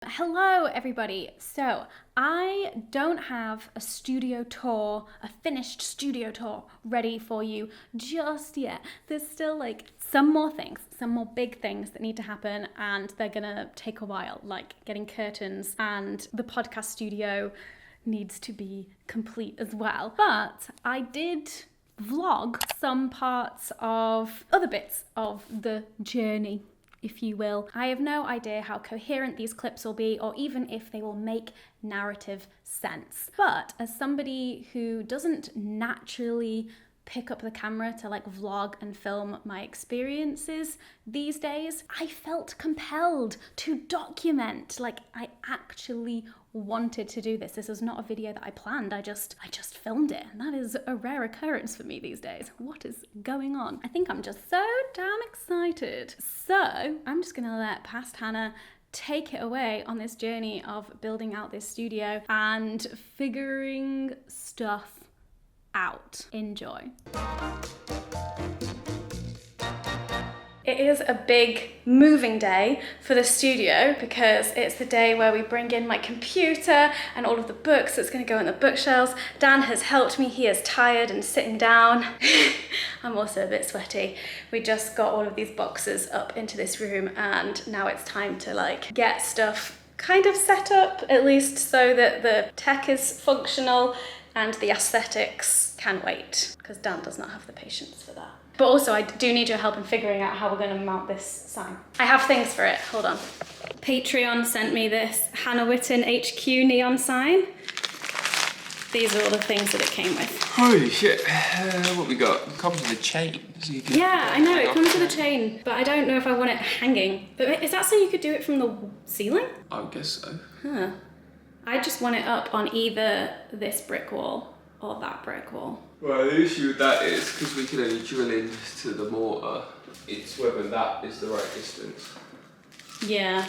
Hello everybody. So I don't have a studio tour, a finished studio tour ready for you just yet. There's still like some more big things that need to happen, and they're gonna take a while, like getting curtains, and the podcast studio needs to be complete as well. But I did vlog some parts of other bits of the journey, if you will. I have no idea how coherent these clips will be, or even if they will make narrative sense. But as somebody who doesn't naturally pick up the camera to like vlog and film my experiences these days, I felt compelled to document. Like, I actually wanted to do this. This was not a video that I planned. I just filmed it, and that is a rare occurrence for me these days. What is going on? I think I'm just so damn excited. So I'm just gonna let past Hannah take it away on this journey of building out this studio and figuring stuff out. Enjoy. It is a big moving day for the studio because it's the day where we bring in my computer and all of the books that's going to go in the bookshelves. Dan has helped me. He is tired and sitting down. I'm also a bit sweaty. We just got all of these boxes up into this room, and now it's time to like get stuff kind of set up, at least so that the tech is functional and the aesthetics can wait, because Dan does not have the patience for that. But also I do need your help in figuring out how we're going to mount this sign. I have things for it, hold on. Patreon sent me this Hannah Witton HQ neon sign. These are all the things that it came with. Holy shit, what we got? It comes with a chain. So you can yeah, I know, it comes with a chain, but I don't know if I want it hanging. But is that so you could do it from the ceiling? I guess so. Huh. I just want it up on either this brick wall or that brick wall. Well, the issue with that is, because we can only drill into the mortar, it's whether that is the right distance. Yeah,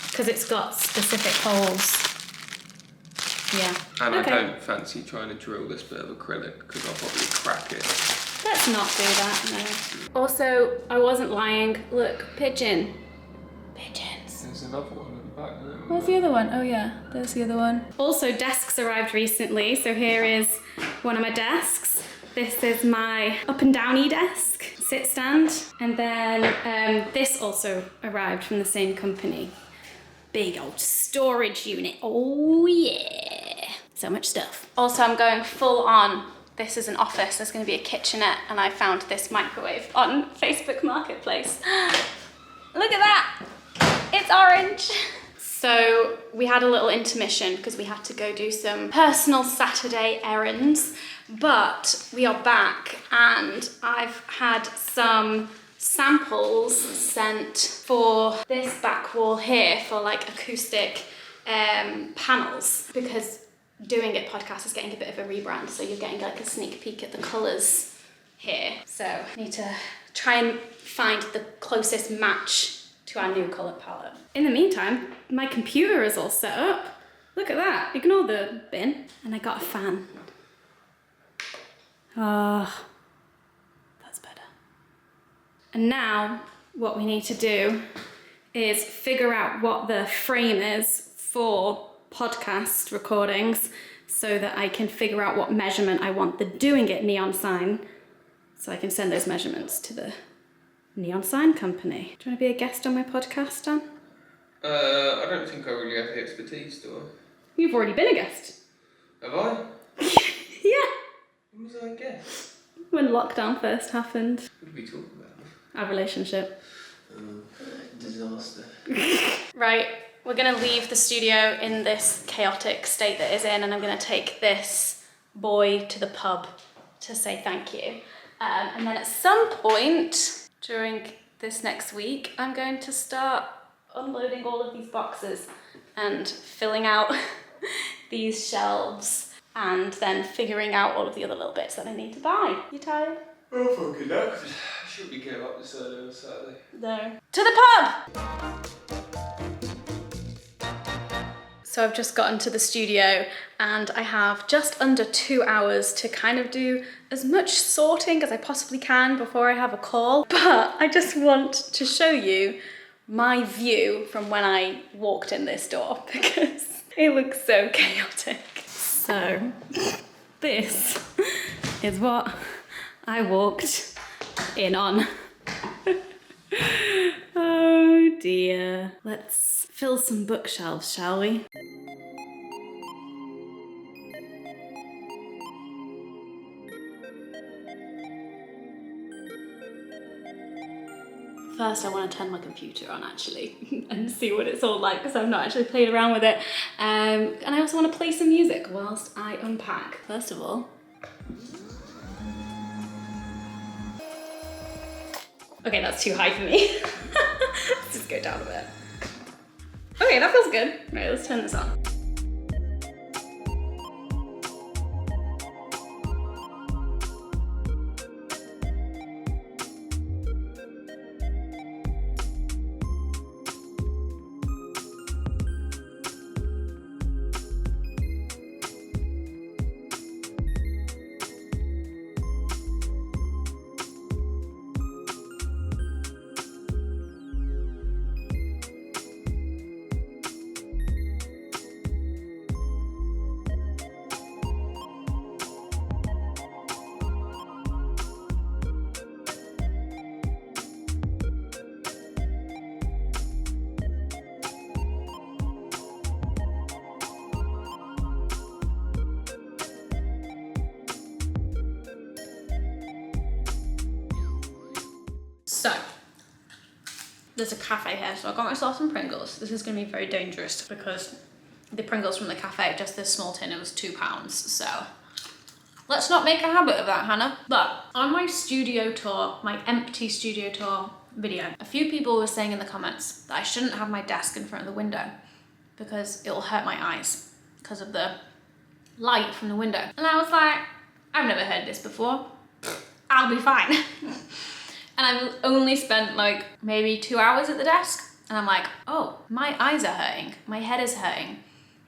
because it's got specific holes. Yeah. And okay. I don't fancy trying to drill this bit of acrylic because I'll probably crack it. Let's not do that, no. Also, I wasn't lying. Look, pigeon. Pigeons. There's another one in the back there. Where's the other one? Oh yeah, there's the other one. Also, desks arrived recently, so here is one of my desks. This is my up and downy desk, sit stand. And then this also arrived from the same company. Big old storage unit. Oh yeah. So much stuff. Also, I'm going full on. This is an office. There's going to be a kitchenette, and I found this microwave on Facebook Marketplace. Look at that. It's orange. So we had a little intermission because we had to go do some personal Saturday errands, but we are back, and I've had some samples sent for this back wall here for like acoustic panels, because Doing It podcast is getting a bit of a rebrand, so you're getting like a sneak peek at the colours here. So I need to try and find the closest match to our new colour palette. In the meantime, my computer is all set up. Look at that, ignore the bin. And I got a fan. Ah, that's better. And now what we need to do is figure out what the frame is for podcast recordings so that I can figure out what measurement I want the Doing It neon sign, so I can send those measurements to the neon sign company. Do you want to be a guest on my podcast, Dan? I don't think I really have the expertise, do I? You've already been a guest. Have I? Yeah. When was I a guest? When lockdown first happened. What did we talk about? Our relationship. Disaster. Right, we're gonna leave the studio in this chaotic state that it's in, and I'm gonna take this boy to the pub to say thank you. And then at some point during this next week, I'm going to start unloading all of these boxes and filling out these shelves, and then figuring out all of the other little bits that I need to buy. You tired? Oh, fucking no. Should we get up this early on Saturday? No. To the pub! So I've just gotten to the studio, and I have just under 2 hours to kind of do as much sorting as I possibly can before I have a call. But I just want to show you my view from when I walked in this door because it looks so chaotic. So this is what I walked in on. Oh dear. Let's fill some bookshelves, shall we? First, I want to turn my computer on actually and see what it's all like because I've not actually played around with it. And I also want to play some music whilst I unpack. First of all, okay, that's too high for me. Let's just go down a bit. Okay, that feels good. Right, let's turn this on. So, there's a cafe here, so I got myself some Pringles. This is going to be very dangerous because the Pringles from the cafe, just this small tin, it was £2. So, let's not make a habit of that, Hannah. But on my studio tour, my empty studio tour video, a few people were saying in the comments that I shouldn't have my desk in front of the window because it'll hurt my eyes because of the light from the window. And I was like, I've never heard this before. I'll be fine. And I've only spent like maybe 2 hours at the desk. And I'm like, oh, my eyes are hurting. My head is hurting.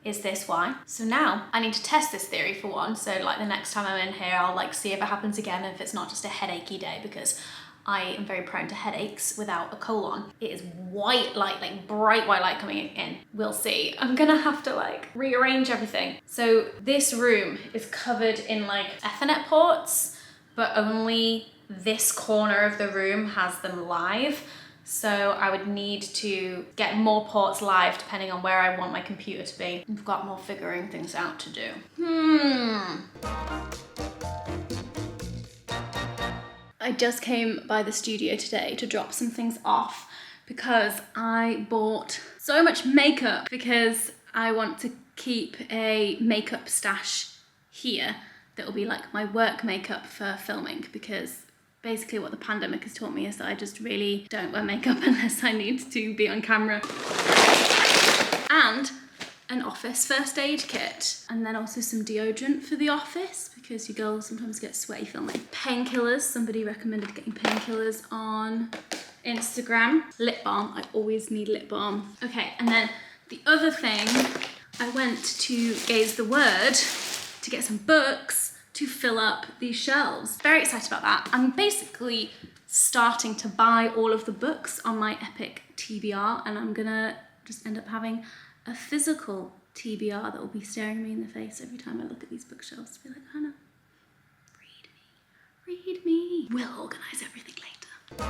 Is this why? So now I need to test this theory for one. So like the next time I'm in here, I'll like see if it happens again, if it's not just a headachy day, because I am very prone to headaches without a colon. It is white light, like bright white light coming in. We'll see. I'm gonna have to like rearrange everything. So this room is covered in like Ethernet ports, but only this corner of the room has them live. So I would need to get more ports live depending on where I want my computer to be. I've got more figuring things out to do. I just came by the studio today to drop some things off because I bought so much makeup because I want to keep a makeup stash here that will be like my work makeup for filming, because basically what the pandemic has taught me is that I just really don't wear makeup unless I need to be on camera. And an office first aid kit. And then also some deodorant for the office because you girls sometimes get sweaty filming. Painkillers, somebody recommended getting painkillers on Instagram. Lip balm, I always need lip balm. Okay, and then the other thing, I went to Gaze the Word to get some books to fill up these shelves. Very excited about that. I'm basically starting to buy all of the books on my Epic TBR, and I'm gonna just end up having a physical TBR that will be staring me in the face every time I look at these bookshelves to be like, Hannah, read me. We'll organise everything later.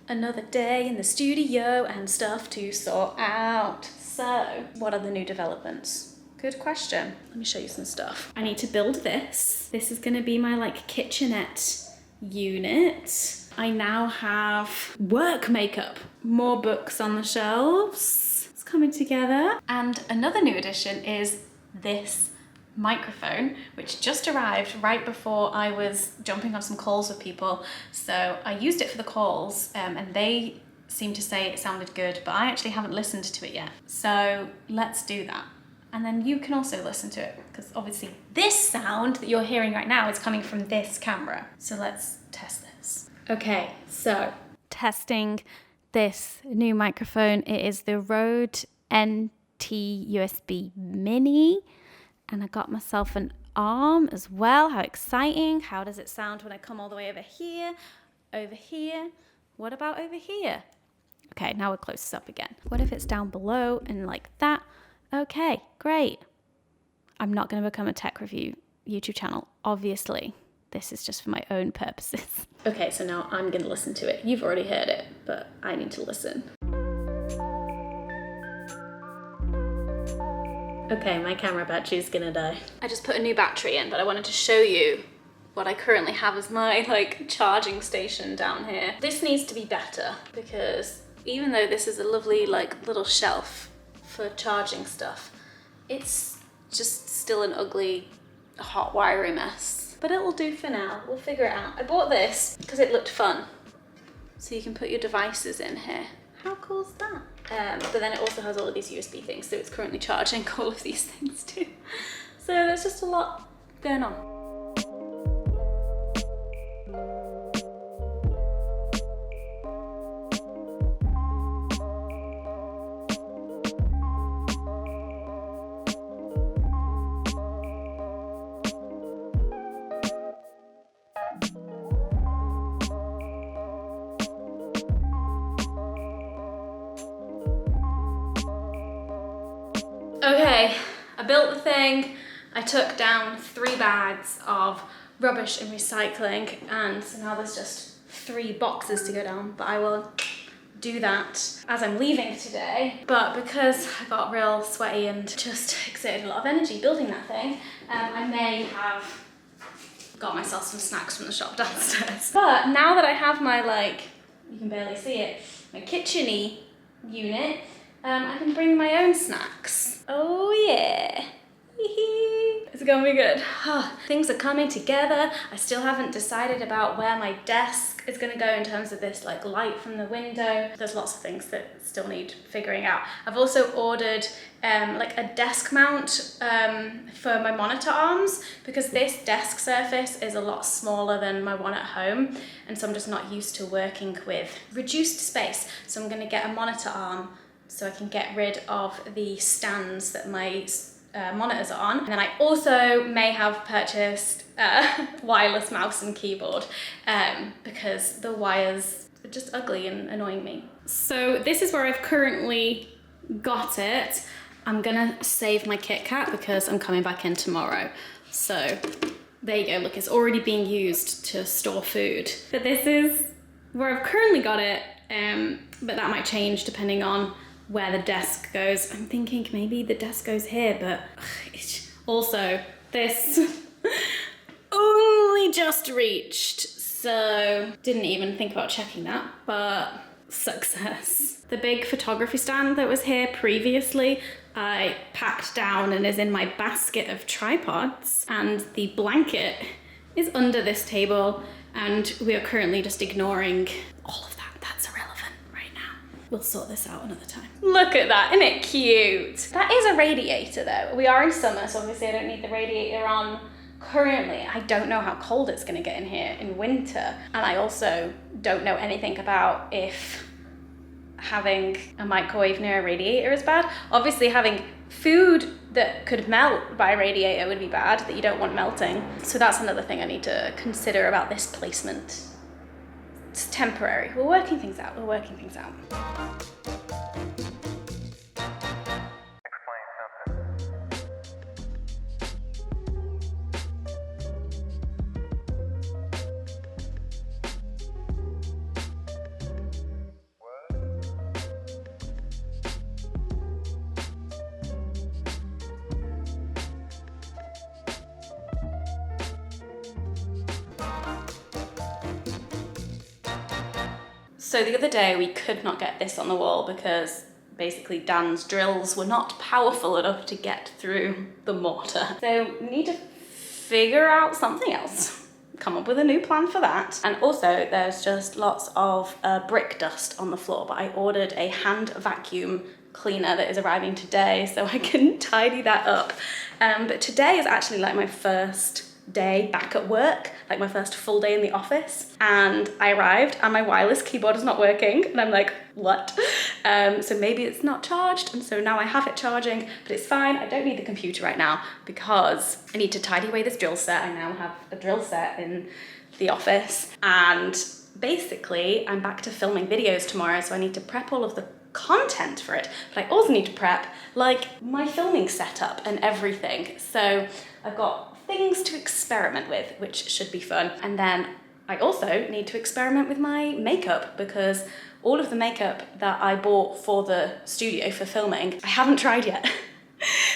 Another day in the studio and stuff to sort out. So, what are the new developments? Good question. Let me show you some stuff. I need to build this. This is gonna be my like kitchenette unit. I now have work makeup, more books on the shelves. It's coming together. And another new addition is this microphone, which just arrived right before I was jumping on some calls with people. So I used it for the calls and they seemed to say it sounded good, but I actually haven't listened to it yet. So let's do that. And then you can also listen to it, because obviously this sound that you're hearing right now is coming from this camera. So let's test this. Okay, so testing this new microphone. It is the Rode NT USB Mini, and I got myself an arm as well. How exciting. How does it sound when I come all the way over here, What about over here? Okay, now we're close up again. What if it's down below and like that? Okay, great. I'm not going to become a tech review YouTube channel, obviously. This is just for my own purposes. Okay, so now I'm going to listen to it. You've already heard it, but I need to listen. Okay, my camera battery's gonna die. I just put a new battery in, but I wanted to show you what I currently have as my like charging station down here. This needs to be better because even though this is a lovely like little shelf for charging stuff, it's just still an ugly hot wiry mess. But it'll do for now, we'll figure it out. I bought this because it looked fun. So you can put your devices in here. How cool is that? But then it also has all of these USB things, so it's currently charging all of these things too. So there's just a lot going on. Okay, I built the thing. I took down 3 bags of rubbish and recycling, and so now there's just 3 boxes to go down, but I will do that as I'm leaving today. But because I got real sweaty and just exerted a lot of energy building that thing, I may have got myself some snacks from the shop downstairs. But now that I have my, like, you can barely see it, my kitchen-y unit, I can bring my own snacks. Oh yeah. It's gonna be good. Things are coming together. I still haven't decided about where my desk is gonna go in terms of this like light from the window. There's lots of things that still need figuring out. I've also ordered like a desk mount for my monitor arms because this desk surface is a lot smaller than my one at home, and so I'm just not used to working with reduced space. So I'm gonna get a monitor arm so I can get rid of the stands that my monitors are on. And then I also may have purchased a wireless mouse and keyboard because the wires are just ugly and annoying me. So this is where I've currently got it. I'm gonna save my Kit Kat because I'm coming back in tomorrow. So there you go, look, it's already being used to store food. But this is where I've currently got it, but that might change depending on where the desk goes. I'm thinking maybe the desk goes here, but also this only just reached, so didn't even think about checking that, but success. The big photography stand that was here previously, I packed down and is in my basket of tripods, and the blanket is under this table, and we are currently just ignoring all of that. That's irrelevant right now. We'll sort this out another time. Look at that, isn't it cute? That is a radiator though. We are in summer, so obviously I don't need the radiator on currently. I don't know how cold it's gonna get in here in winter. And I also don't know anything about if having a microwave near a radiator is bad. Obviously having food that could melt by a radiator would be bad, that you don't want melting. So that's another thing I need to consider about this placement. It's temporary. We're working things out, we're working things out. So the other day we could not get this on the wall because basically Dan's drills were not powerful enough to get through the mortar. So we need to figure out something else. Come up with a new plan for that. And also there's just lots of brick dust on the floor, but I ordered a hand vacuum cleaner that is arriving today so I can tidy that up. But today is actually like my first day back at work, like my first full day in the office, and I arrived and my wireless keyboard is not working, and I'm like, what? So maybe it's not charged, and so now I have it charging, but it's fine. I don't need the computer right now because I need to tidy away this drill set. I now have a drill set in the office, and basically I'm back to filming videos tomorrow, so I need to prep all of the content for it, but I also need to prep like my filming setup and everything. So I've got things to experiment with, which should be fun. And then I also need to experiment with my makeup, because all of the makeup that I bought for the studio for filming, I haven't tried yet.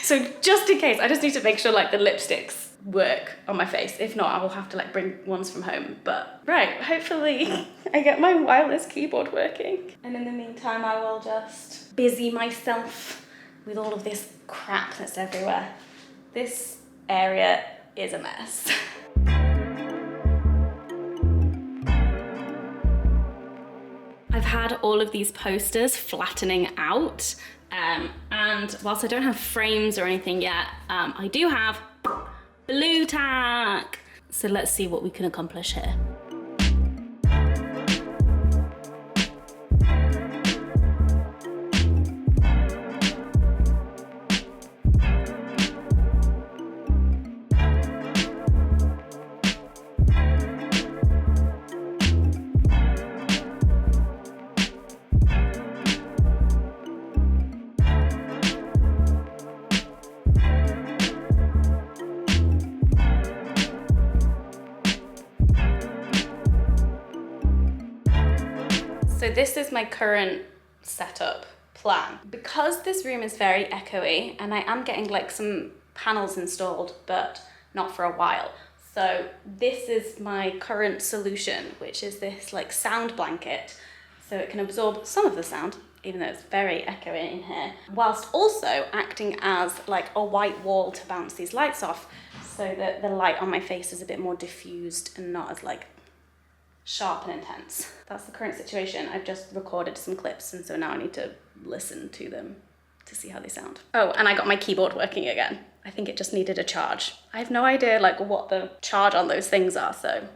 So just in case, I just need to make sure like the lipsticks work on my face. If not, I will have to like bring ones from home. But right, hopefully I get my wireless keyboard working. And in the meantime, I will just busy myself with all of this crap that's everywhere. This area is a mess. I've had all of these posters flattening out, and whilst I don't have frames or anything yet, I do have blue tack. So let's see what we can accomplish here. So this is my current setup plan. Because this room is very echoey and I am getting like some panels installed, but not for a while. So this is my current solution, which is this like sound blanket. So it can absorb some of the sound, even though it's very echoey in here, whilst also acting as like a white wall to bounce these lights off, so that the light on my face is a bit more diffused and not as like sharp and intense. That's the current situation. I've just recorded some clips, and so now I need to listen to them to see how they sound. Oh, and I got my keyboard working again. I think it just needed a charge. I have no idea like what the charge on those things are, so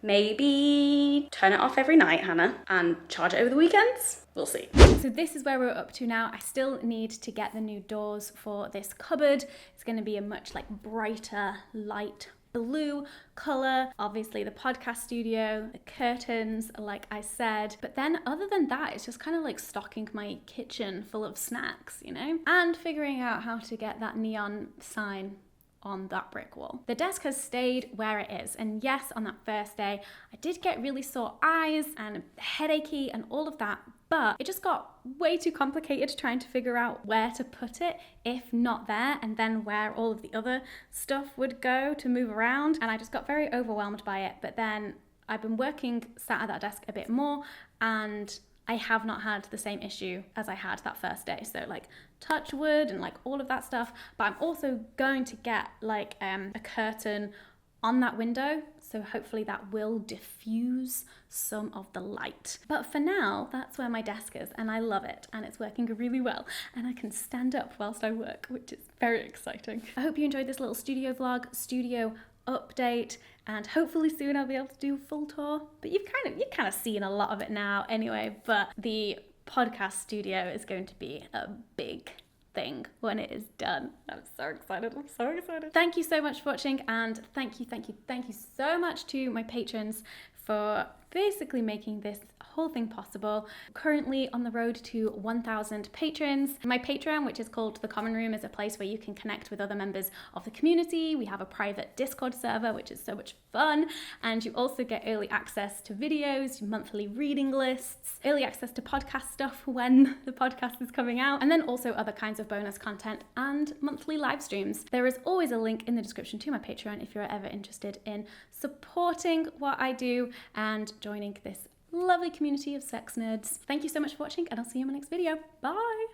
maybe turn it off every night, Hannah, and charge it over the weekends. We'll see. So this is where we're up to now. I still need to get the new doors for this cupboard. It's going to be a much like brighter light blue color. Obviously the podcast studio, the curtains, like I said. But then other than that, it's just kind of like stocking my kitchen full of snacks, you know? And figuring out how to get that neon sign on that brick wall. The desk has stayed where it is, and yes, on that first day I did get really sore eyes and headachy and all of that, but it just got way too complicated trying to figure out where to put it, if not there, and then where all of the other stuff would go to move around, and I just got very overwhelmed by it. But then I've been working sat at that desk a bit more, and I have not had the same issue as I had that first day. So like touch wood and like all of that stuff. But I'm also going to get like a curtain on that window. So hopefully that will diffuse some of the light. But for now, that's where my desk is, and I love it, and it's working really well. And I can stand up whilst I work, which is very exciting. I hope you enjoyed this little studio vlog, studio update, and hopefully soon I'll be able to do a full tour. But you've kind of seen a lot of it now anyway. But the podcast studio is going to be a big thing when it is done. I'm so excited. I'm so excited. Thank you so much for watching, and thank you so much to my patrons for basically making this whole thing possible. Currently on the road to 1,000 patrons. My Patreon, which is called The Common Room, is a place where you can connect with other members of the community. We have a private Discord server, which is so much fun, and you also get early access to videos, monthly reading lists, early access to podcast stuff when the podcast is coming out, and then also other kinds of bonus content and monthly live streams. There is always a link in the description to my Patreon if you're ever interested in supporting what I do and joining this lovely community of sex nerds. Thank you so much for watching, and I'll see you in my next video. Bye!